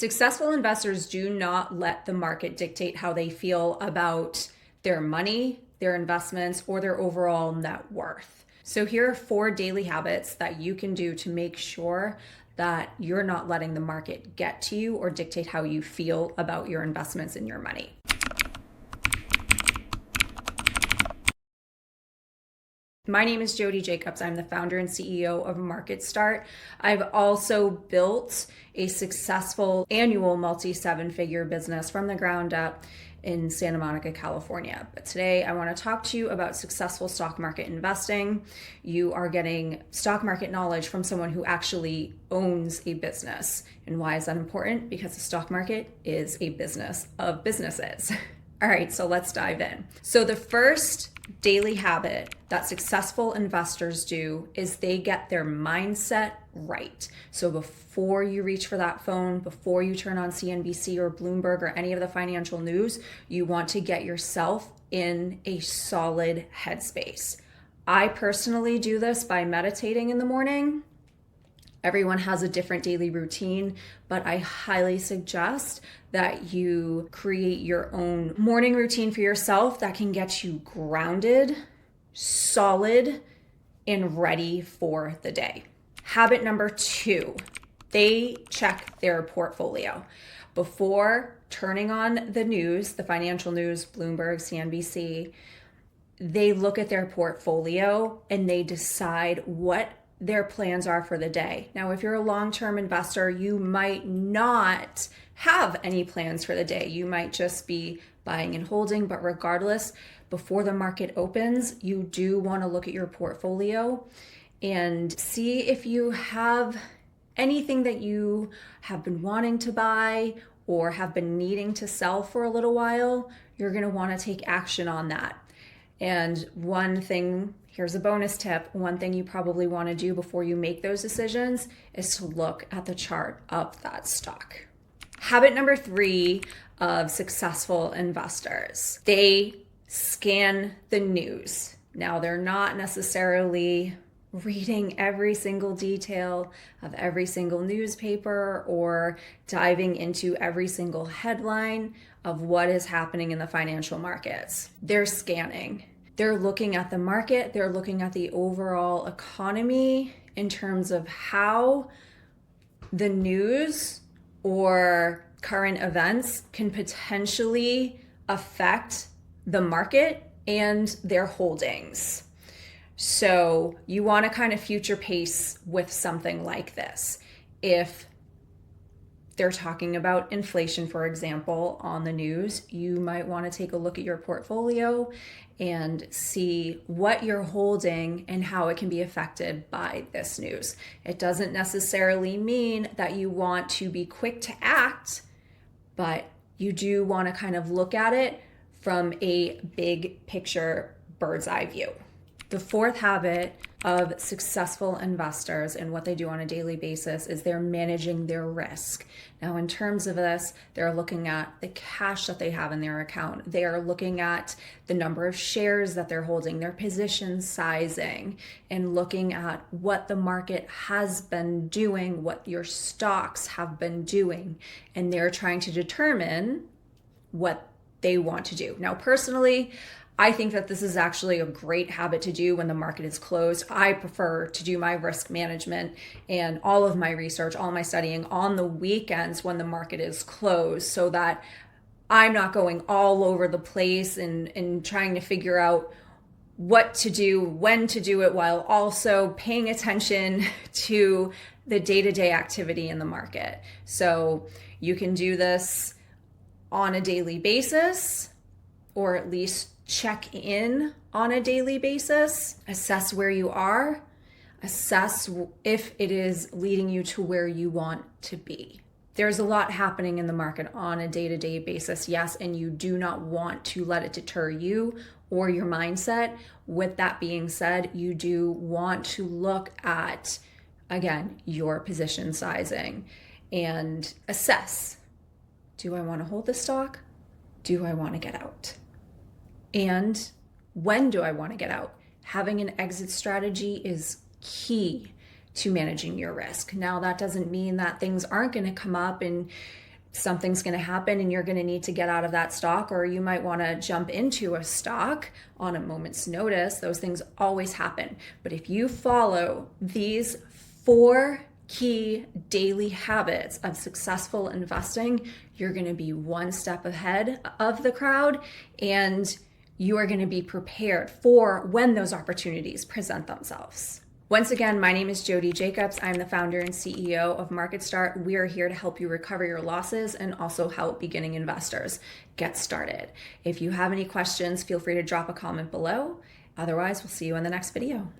Successful investors do not let the market dictate how they feel about their money, their investments, or their overall net worth. So here are 4 daily habits that you can do to make sure that you're not letting the market get to you or dictate how you feel about your investments and your money. My name is Jody Jacobs. I'm the founder and CEO of MarketStart. I've also built a successful annual multi-7-figure business from the ground up in Santa Monica, California. But today I want to talk to you about successful stock market investing. You are getting stock market knowledge from someone who actually owns a business. And why is that important? Because the stock market is a business of businesses. All right, so let's dive in. So the first daily habit that successful investors do is they get their mindset right. So before you reach for that phone, before you turn on CNBC or Bloomberg or any of the financial news, you want to get yourself in a solid headspace. I personally do this by meditating in the morning. Everyone has a different daily routine, but I highly suggest that you create your own morning routine for yourself that can get you grounded, solid, and ready for the day. Habit number 2, they check their portfolio. Before turning on the news, the financial news, Bloomberg, CNBC, they look at their portfolio and they decide what their plans are for the day. Now, if you're a long-term investor, you might not have any plans for the day. You might just be buying and holding, but regardless, before the market opens, you do want to look at your portfolio and see if you have anything that you have been wanting to buy or have been needing to sell for a little while. You're going to want to take action on that. And one thing, here's a bonus tip, one thing you probably want to do before you make those decisions is to look at the chart of that stock. Habit number 3 of successful investors, they scan the news. Now, they're not necessarily reading every single detail of every single newspaper or diving into every single headline of what is happening in the financial markets. They're scanning. They're looking at the market. They're looking at the overall economy in terms of how the news or current events can potentially affect the market and their holdings. So you want to kind of future pace with something like this. If they're talking about inflation, for example, on the news, you might want to take a look at your portfolio and see what you're holding and how it can be affected by this news. It doesn't necessarily mean that you want to be quick to act, but you do want to kind of look at it from a big picture, bird's eye view. The 4th habit of successful investors and what they do on a daily basis is they're managing their risk. Now, in terms of this, they're looking at the cash that they have in their account. They are looking at the number of shares that they're holding, their position sizing, and looking at what the market has been doing, what your stocks have been doing, and they're trying to determine what they want to do. Now, personally, I think that this is actually a great habit to do when the market is closed. I prefer to do my risk management and all of my research, all my studying on the weekends when the market is closed so that I'm not going all over the place and trying to figure out what to do, when to do it, while also paying attention to the day-to-day activity in the market. So you can do this on a daily basis, or at least check in on a daily basis, assess where you are, assess if it is leading you to where you want to be. There's a lot happening in the market on a day-to-day basis, yes, and you do not want to let it deter you or your mindset. With that being said, you do want to look at, again, your position sizing and assess, do I want to hold this stock? Do I want to get out? And when do I want to get out? Having an exit strategy is key to managing your risk. Now, that doesn't mean that things aren't going to come up and something's going to happen and you're going to need to get out of that stock, or you might want to jump into a stock on a moment's notice. Those things always happen. But if you follow these 4 key daily habits of successful investing, you're going to be one step ahead of the crowd, and you are going to be prepared for when those opportunities present themselves. Once again, my name is Jody Jacobs. I'm the founder and CEO of MarketStart. We are here to help you recover your losses and also help beginning investors get started. If you have any questions, feel free to drop a comment below. Otherwise, we'll see you in the next video.